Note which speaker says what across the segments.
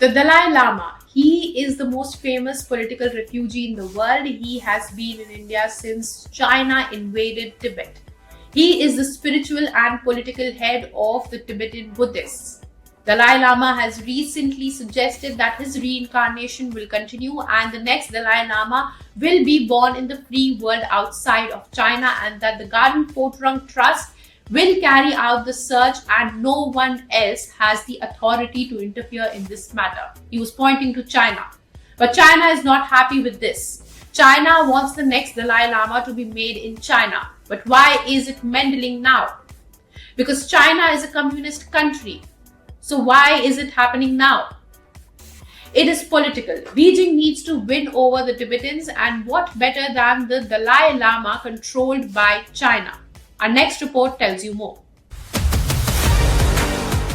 Speaker 1: The Dalai Lama, he is the most famous political refugee in the world. He has been in India since China invaded Tibet. He is the spiritual and political head of the Tibetan Buddhists. Dalai Lama has recently suggested that his reincarnation will continue and the next Dalai Lama will be born in the free world outside of China, and that the Garden Fortrung Trust will carry out the search and no one else has the authority to interfere in this matter. He was pointing to China. But China is not happy with this. China wants the next Dalai Lama to be made in China. But why is it meddling now? Because China is a communist country. So why is it happening now? It is political. Beijing needs to win over the Tibetans, and what better than the Dalai Lama controlled by China? Our next report tells you more.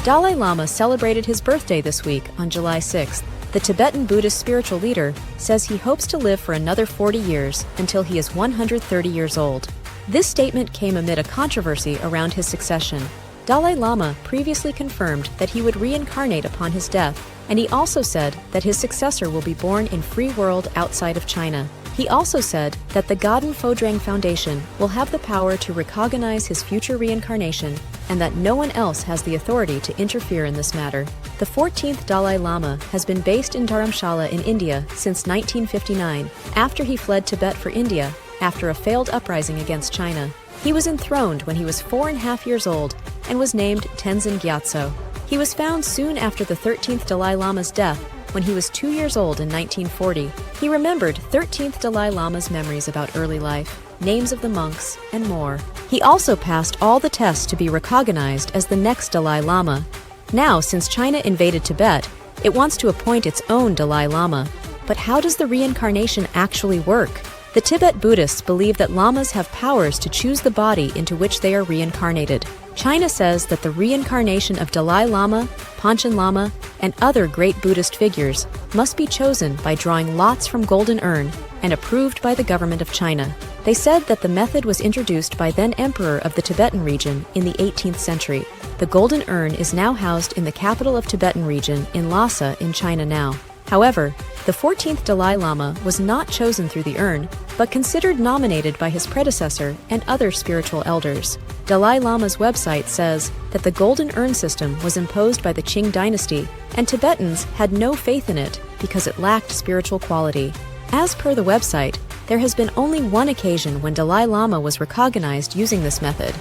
Speaker 2: Dalai Lama celebrated his birthday this week on July 6th. The Tibetan Buddhist spiritual leader says he hopes to live for another 40 years until he is 130 years old. This statement came amid a controversy around his succession. Dalai Lama previously confirmed that he would reincarnate upon his death, and he also said that his successor will be born in free world outside of China. He also said that the Garden Fortrung Foundation will have the power to recognize his future reincarnation and that no one else has the authority to interfere in this matter. The 14th Dalai Lama has been based in Dharamshala in India since 1959, after he fled Tibet for India after a failed uprising against China. He was enthroned when he was 4.5 years old and was named Tenzin Gyatso. He was found soon after the 13th Dalai Lama's death when he was 2 years old in 1940. He remembered 13th Dalai Lama's memories about early life, names of the monks, and more. He also passed all the tests to be recognized as the next Dalai Lama. Now, since China invaded Tibet, it wants to appoint its own Dalai Lama. But how does the reincarnation actually work? The Tibet Buddhists believe that lamas have powers to choose the body into which they are reincarnated. China says that the reincarnation of Dalai Lama, Panchen Lama, and other great Buddhist figures must be chosen by drawing lots from golden urn and approved by the government of China. They said that the method was introduced by then Emperor of the Tibetan region in the 18th century. The golden urn is now housed in the capital of Tibetan region in Lhasa in China now. However, the 14th Dalai Lama was not chosen through the urn, but considered nominated by his predecessor and other spiritual elders. Dalai Lama's website says that the golden urn system was imposed by the Qing dynasty, and Tibetans had no faith in it because it lacked spiritual quality. As per the website, there has been only one occasion when Dalai Lama was recognized using this method.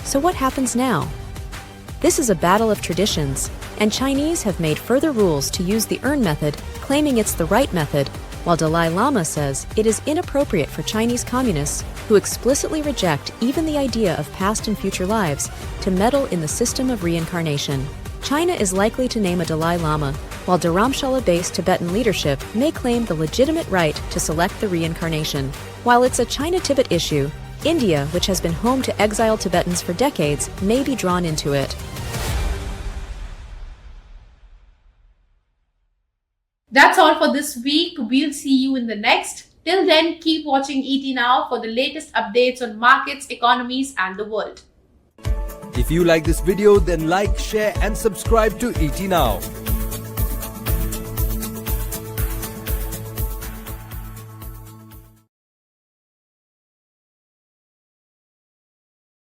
Speaker 2: So what happens now? This is a battle of traditions, and Chinese have made further rules to use the urn method, claiming it's the right method, while Dalai Lama says it is inappropriate for Chinese communists, who explicitly reject even the idea of past and future lives, to meddle in the system of reincarnation. China is likely to name a Dalai Lama, while Dharamshala-based Tibetan leadership may claim the legitimate right to select the reincarnation. While it's a China-Tibet issue, India, which has been home to exiled Tibetans for decades, may be drawn into it.
Speaker 1: That's all for this week. We'll see you in the next. Till then, keep watching ET Now for the latest updates on markets, economies, and the world.
Speaker 3: If you like this video, then like, share and subscribe to ET Now.